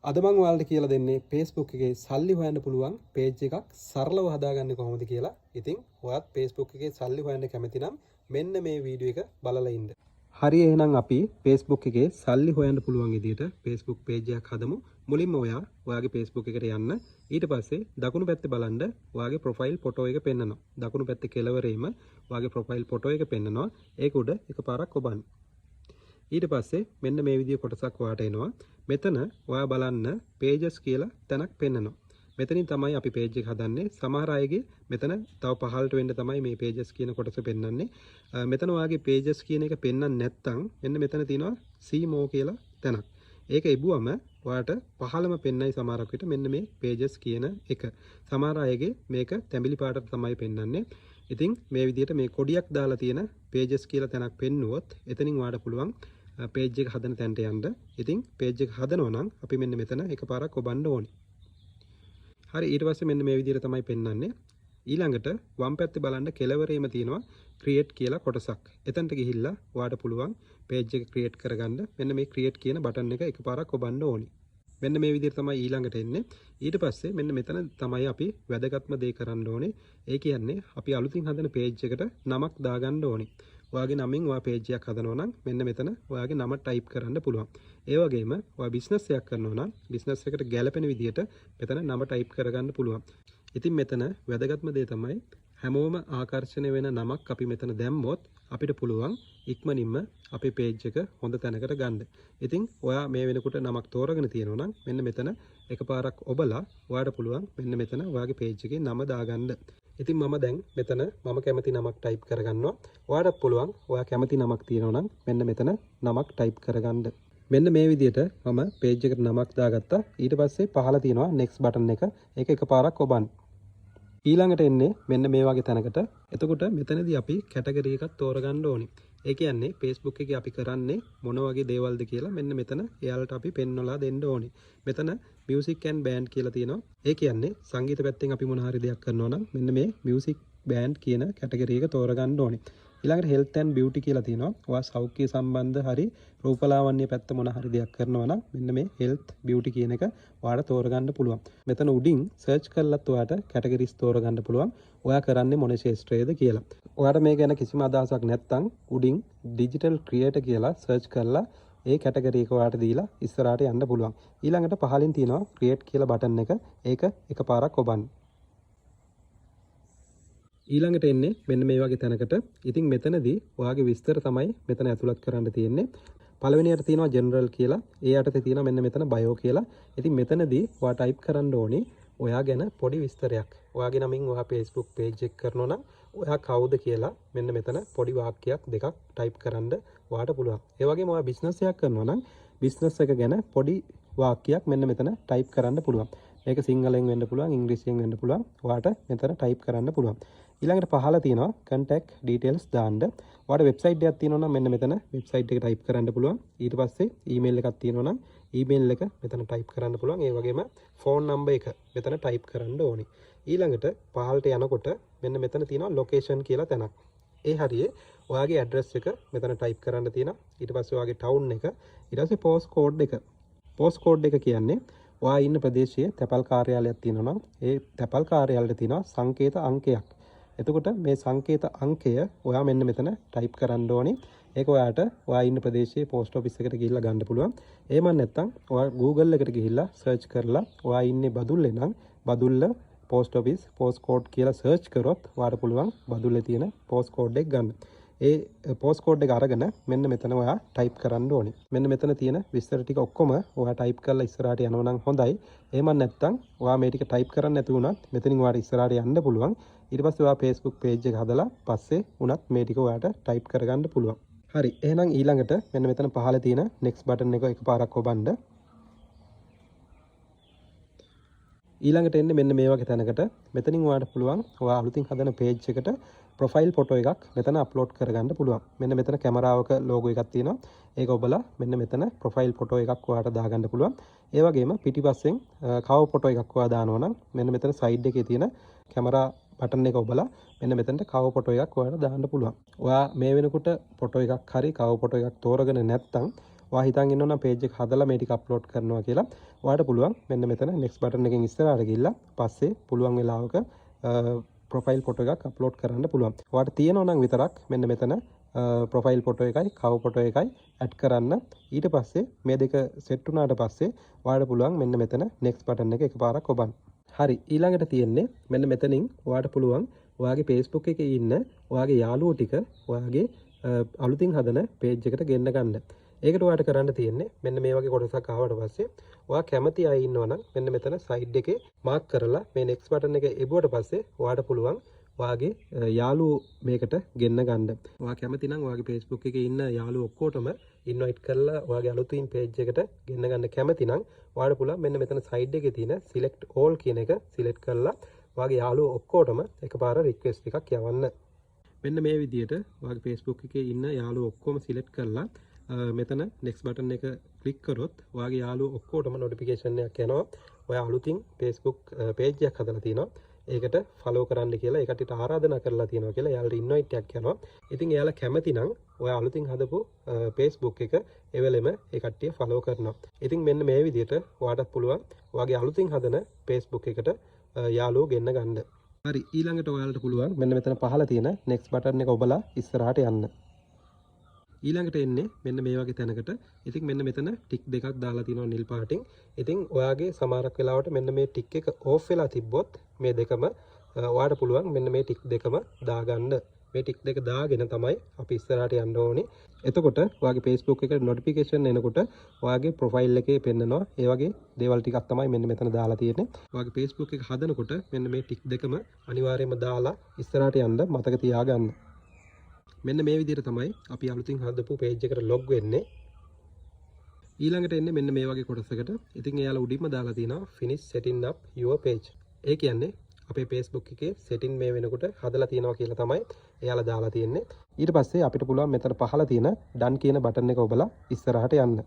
අද මම ඔයාලට කියලා දෙන්නේ Facebook එකේ සල්ලි හොයන්න පුළුවන් page එකක් සරලව හදාගන්නේ කොහොමද කියලා. ඉතින් ඔයාත් Facebook එකේ සල්ලි හොයන්න කැමති නම් මෙන්න මේ වීඩියෝ එක බලලා ඉන්න. හරි එහෙනම් අපි Facebook එකේ සල්ලි හොයන්න පුළුවන් විදිහට Facebook page එකක් හදමු. මුලින්ම ඔයාගේ Facebook එකට යන්න. ඊට පස්සේ දකුණු පැත්තේ බලන්න ඔයාගේ profile photo එක පෙන්නනවා. දකුණු පැත්තේ කෙළවරේම ඔයාගේ profile photo එක පෙන්නනවා. ඒක උඩ එකපාරක් ඔබන්න. ඊට පස්සේ මෙන්න මේ විදිය කොටසක් වාට එනවා. මෙතන ඔයා බලන්න pages කියලා තැනක් පෙන්නනවා. මෙතනින් තමයි අපි page එක හදන්නේ. සමහර අයගේ මෙතන තව පහළට වෙන්න තමයි මේ pages කියන කොටස පෙන්වන්නේ. මෙතන ඔයාගේ pages කියන එක පෙන්වන්නේ නැත්නම් මෙන්න මෙතන තියෙනවා see more කියලා තැනක්. ඒක ඉබුවම ඔයාට පහළම පෙන්නයි සමහරක් විට මෙන්න මේ pages කියන එක. සමහර අයගේ මේක තැඹිලි පාටට තමයි පෙන්වන්නේ. ඉතින් මේ විදිහට මේ කොඩියක් දාලා තියෙන pages කියලා තැනක් පෙන්නුවොත් එතනින් ඔයාට පුළුවන් page එක හදන තැනට යන්න. ඉතින් page එක හදනවා නම් අපි මෙන්න මෙතන එකපාරක් ඔබන්න ඕනේ. හරි ඊට පස්සේ මෙන්න මේ විදිහට තමයි පෙන්වන්නේ. ඊළඟට වම් පැත්තේ බලන්න කෙළවරේම තියෙනවා create කියලා කොටසක්. එතනට ගිහිල්ලා ඔයාට පුළුවන් page එක create කරගන්න. මෙන්න මේ create කියන බටන් එක එකපාරක් ඔබන්න ඕනේ. මෙන්න මේ විදිහට තමයි ඊළඟට එන්නේ. ඊට පස්සේ මෙන්න මෙතන තමයි අපි වැදගත්ම දේ කරන්න ඕනේ. ඒ කියන්නේ අපි අලුතින් හදන page එකට නමක් දාගන්න ඕනේ. ඔයාගේ නමින් ඔයා page එකක් හදනවා නම් මෙන්න මෙතන ඔයාගේ නම type කරන්න පුළුවන්. ඒ වගේම ඔයා business එකක් කරනවා නම් business එකට ගැලපෙන විදිහට මෙතන නම type කරගන්න පුළුවන්. ඉතින් මෙතන වැදගත්ම දේ තමයි හැමෝම ආකර්ෂණය වෙන නමක් අපි මෙතන දැම්මොත් අපිට පුළුවන් ඉක්මනින්ම අපේ page එක හොඳ තැනකට ගන්න. ඉතින් ඔයා මේ වෙනකොට නමක් තෝරගෙන තියෙනවා නම් මෙන්න මෙතන එකපාරක් ඔබලා ඔයාට පුළුවන් මෙන්න මෙතන ඔයාගේ page එකේ නම දාගන්න. ඉතින් මම දැන් මෙතන මම කැමති නමක් type කරගන්නවා. ඔයාටත් පුළුවන් ඔයා කැමති නමක් තියෙනවා නම් මෙන්න මෙතන නමක් type කරගන්න. මෙන්න මේ විදිහට මම page එකට නමක් දාගත්තා. ඊට පස්සේ පහළ තියෙනවා next button එක. ඒක එකපාරක් ඔබන්න. ඊළඟට එන්නේ මෙන්න මේ වගේ තැනකට. එතකොට මෙතනදී අපි කැටගරි එකක් තෝරගන්න ඕනේ. ඒ කියන්නේ Facebook එකේ අපි කරන්නේ මොන වගේ දේවල්ද කියලා මෙන්න මෙතන එයාලට අපි පෙන්වලා දෙන්න ඕනේ. මෙතන music and band කියලා තියෙනවා. ඒ කියන්නේ සංගීත පැත්තෙන් අපි මොන හරි දෙයක් කරනවා නම් මෙන්න මේ music band කියන කැටගරි එක තෝරගන්න ඕනේ. ඊළඟට health and beauty කියලා තියෙනවා. ඔයා සෞඛ්‍ය සම්බන්ධ හරි රූපලාවන්‍ය පැත්ත මොන හරි දෙයක් කරනවා නම් මෙන්න මේ health beauty කියන එක ඔයාට තෝරගන්න පුළුවන්. මෙතන උඩින් search කරලත් ඔයාට categories තෝරගන්න පුළුවන්. ඔයා කරන්නේ මොන ක්ෂේත්‍රයේද කියලා. ඔයාට මේ ගැන කිසිම අදහසක් නැත්නම් උඩින් digital creator කියලා search කරලා ඒ category එක ඔයාට දීලා ඉස්සරහට යන්න පුළුවන්. ඊළඟට පහලින් තියෙනවා create කියලා button එක. ඒක එකපාරක් ඔබන්න. ඊළඟට එන්නේ මෙන්න මේ වගේ තැනකට. ඉතින් මෙතනදී ඔයාගේ විස්තර තමයි මෙතන ඇතුළත් කරන්න තියෙන්නේ. පළවෙනියට තියෙනවා general කියලා. ඒ යටතේ තියෙනවා මෙන්න මෙතන bio කියලා. ඉතින් මෙතනදී ඔයා type කරන්න ඕනේ ඔයා ගැන පොඩි විස්තරයක්. ඔයාගේ නමින් ඔයා Facebook page එක කරනවා නම් ඔයා කවුද කියලා මෙන්න මෙතන පොඩි වාක්‍යයක් දෙකක් type කරන්න ඔයාට පුළුවන්. ඒ වගේම ඔයා business එකක් කරනවා නම් business එක ගැන පොඩි වාක්‍යයක් මෙන්න මෙතන type කරන්න පුළුවන්. මේක සිංහලෙන් වෙන්න පුළුවන්, ඉංග්‍රීසියෙන් වෙන්න පුළුවන්. ඔයාට මෙතන type කරන්න පුළුවන්. ඊළඟට පහළ තියෙනවා contact details දාන්න. ඔයාට website එකක් තියෙනවා නම් මෙන්න මෙතන website එක type කරන්න පුළුවන්. ඊට පස්සේ email එකක් තියෙනවා නම් email එක මෙතන type කරන්න පුළුවන්. ඒ වගේම phone number එක මෙතන type කරන්න ඕනේ. ඊළඟට පහළට යනකොට මෙන්න මෙතන තියෙනවා location කියලා තැනක්. ඒ හරියේ ඔයාගේ address එක මෙතන type කරන්න තියෙනවා. ඊට පස්සේ ඔයාගේ town එක, ඊට පස්සේ post code එක. post code එක කියන්නේ ඔයා ඉන්න ප්‍රදේශයේ තැපැල් කාර්යාලයක් තියෙනවා නම් ඒ තැපැල් කාර්යාලයට තියෙනවා සංකේත අංකයක්. එතකොට මේ සංකේත අංකය ඔයා මෙන්න මෙතන type කරන්න ඕනේ. ඒක ඔයාට ඔයා ඉන්න ප්‍රදේශයේ post office එකට ගිහිල්ලා ගන්න පුළුවන්. එහෙම නැත්නම් ඔයා Google එකට ගිහිල්ලා search කරලා ඔයා ඉන්නේ බදුල්ලේ නම් Badulla post office post code කියලා search කරොත් ඔයාට පුළුවන් බදුල්ලේ තියෙන post code එක ගන්න. ඒ post code එක අරගෙන මෙන්න මෙතන ඔයා type කරන්න ඕනේ. මෙන්න මෙතන තියෙන විස්තර ටික ඔක්කොම ඔයා type කරලා ඉස්සරහට යනවා නම් හොඳයි. එහෙම නැත්නම් ඔයා මේ ටික type කරන්න නැති වුණත් මෙතනින් ඔයාට ඉස්සරහට යන්න පුළුවන්. ඊට පස්සේ ඔයා Facebook page එක හදලා පස්සේ උනත් මේ ටික ඔයාට type කරගන්න පුළුවන්. හරි. එහෙනම් ඊළඟට මෙන්න මෙතන පහළ තියෙන next button එක එකපාරක් ඔබන්න. ඊළඟට එන්නේ මෙන්න මේ වගේ තැනකට. මෙතනින් ඔයාට පුළුවන් ඔයා අලුතින් හදන page එකට profile photo එකක් මෙතන upload කරගන්න පුළුවන්. මෙන්න මෙතන කැමරාවක logo එකක් තියෙනවා. ඒක ඔබලා මෙන්න මෙතන profile photo එකක් ඔයාට දාගන්න පුළුවන්. ඒ වගේම පිටිපස්සෙන් cover photo එකක් ඔයා දානවා නම් මෙන්න මෙතන side එකේ තියෙන කැමරා බටන් එක ඔබලා මෙන්න මෙතනට cover photo එකක් ඔයාලා දාන්න පුළුවන්. ඔයා මේ වෙනකොට photo එකක් හරි cover photo එකක් තෝරගෙන නැත්නම් ඔයා හිතන් ඉන්නවනම් page එක හදලා මේ ටික අප්ලෝඩ් කරනවා කියලා ඔයාට පුළුවන් මෙන්න මෙතන next button එකෙන් ඉස්සරහට ගිහිල්ලා පස්සේ පුළුවන් වෙලාවක profile photo එකක් අප්ලෝඩ් කරන්න පුළුවන්. ඔයාට තියෙනවා නම් විතරක් මෙන්න මෙතන profile photo එකයි cover photo එකයි add කරන්න. ඊට පස්සේ මේ දෙක set වුණාට පස්සේ ඔයාට පුළුවන් මෙන්න මෙතන next button එක එකපාරක් ඔබන්න. හරි, ඊළඟට තියෙන්නේ මෙන්න මෙතනින් ඔයාට පුළුවන් ඔයාගේ Facebook එකේ ඉන්න ඔයාගේ යාළුවෝ ටික ඔයාගේ අලුතින් හදන page එකට ගෙන්න ගන්න. ඒකට ඔයාට කරන්න තියෙන්නේ මෙන්න මේ වගේ කොටසක් ආවට පස්සේ ඔයා කැමති අය ඉන්නවනම් මෙන්න මෙතන side එකේ mark කරලා මේ next button එක එබුවට පස්සේ ඔයාට පුළුවන් ඔයාගේ යාළුවෝ මේකට ගෙන්න ගන්න. ඔයා කැමති නම් ඔයාගේ Facebook එකේ ඉන්න යාළුවෝ ඔක්කොටම invite කරලා ඔයාගේ අලුතින් page එකට ගෙන්න ගන්න කැමති නම් ඔයාට පුළුවන් මෙන්න මෙතන side එකේ තියෙන select all කියන එක select කරලා ඔයාගේ යාළුවෝ ඔක්කොටම එකපාර request එකක් යවන්න. මෙන්න මේ විදිහට ඔයාගේ Facebook එකේ ඉන්න යාළුවෝ ඔක්කොම select කරලා මෙතන next button එක click කරොත් ඔයාගේ යාළුවෝ ඔක්කොටම notification එකක් යනවා. ඔයා අලුතින් Facebook page එකක් හදලා තිනවා. ඒකට follow කරන්න කියලා ඒ කට්ටියට ආරාධනා කරලා තියෙනවා කියලා එයාලට invite එකක් යනවා. ඉතින් එයාලා කැමති නම් ඔයා අලුතින් හදපු Facebook එක එවෙලෙම ඒ කට්ටිය follow කරනවා. ඉතින් මෙන්න මේ විදිහට ඔයාටත් පුළුවන් ඔයාගේ අලුතින් හදන Facebook එකට යාළුවෝ ගෙන්න ගන්න. හරි, ඊළඟට ඔයාලට පුළුවන් මෙන්න මෙතන පහළ තියෙන next button එක ඔබලා ඉස්සරහට යන්න. ඊළඟට එන්නේ මෙන්න මේ වගේ තැනකට. ඉතින් මෙන්න මෙතන ටික් දෙකක් දාලා තියෙනවා නිල් පාටින්. ඉතින් ඔයාගේ සමහරක් වෙලාවට මෙන්න මේ ටික් එක ඕෆ් වෙලා තිබ්බොත් මේ දෙකම ඔයාට පුළුවන් මෙන්න මේ ටික් දෙකම දාගන්න. මේ ටික් දෙක දාගෙන තමයි අපි ඉස්සරහට යන්න ඕනේ. එතකොට ඔයාගේ Facebook එකට notification එනකොට ඔයාගේ profile එකේ පෙන්නනවා. ඒ වගේ දේවල් ටිකක් තමයි මෙන්න මෙතන දාලා තියෙන්නේ. ඔයාගේ Facebook එක හදනකොට මෙන්න මේ ටික් දෙකම අනිවාර්යයෙන්ම දාලා ඉස්සරහට යන්න මතක තියාගන්න. මෙන්න මේ විදිහට තමයි අපි අලුතින් හදපු page එකට log වෙන්නේ. ඊළඟට එන්නේ මෙන්න මේ වගේ කොටසකට. ඉතින් එයාලා උඩින්ම දාලා තියෙනවා finish setting up your page. ඒ කියන්නේ අපේ Facebook එකේ setting මේ වෙනකොට හදලා තියෙනවා කියලා තමයි එයාලා දාලා තියෙන්නේ. ඊට පස්සේ අපිට පුළුවන් මෙතන පහළ තියෙන done කියන button එක ඔබලා ඉස්සරහට යන්න.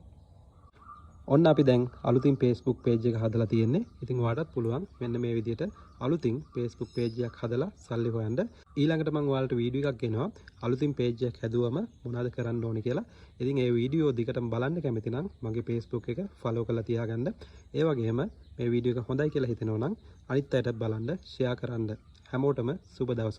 ඔන්න අපි දැන් අලුතින් Facebook page එක හදලා තියෙන්නේ. ඉතින් ඔයාලටත් පුළුවන් මෙන්න මේ විදිහට අලුතින් Facebook page එකක් හදලා සල්ලි හොයන්න. ඊළඟට මම ඔයාලට වීඩියෝ එකක් ගෙනවා අලුතින් page එකක් හැදුවම මොනවද කරන්න ඕනේ කියලා. ඉතින් ඒ වීඩියෝ දිගටම බලන්න කැමති නම් මගේ Facebook එක follow කරලා තියාගන්න. ඒ වගේම මේ වීඩියෝ එක හොඳයි කියලා හිතෙනවා නම් අනිත් අයටත් බලන්න share කරන්න. හැමෝටම සුබ දවසක්.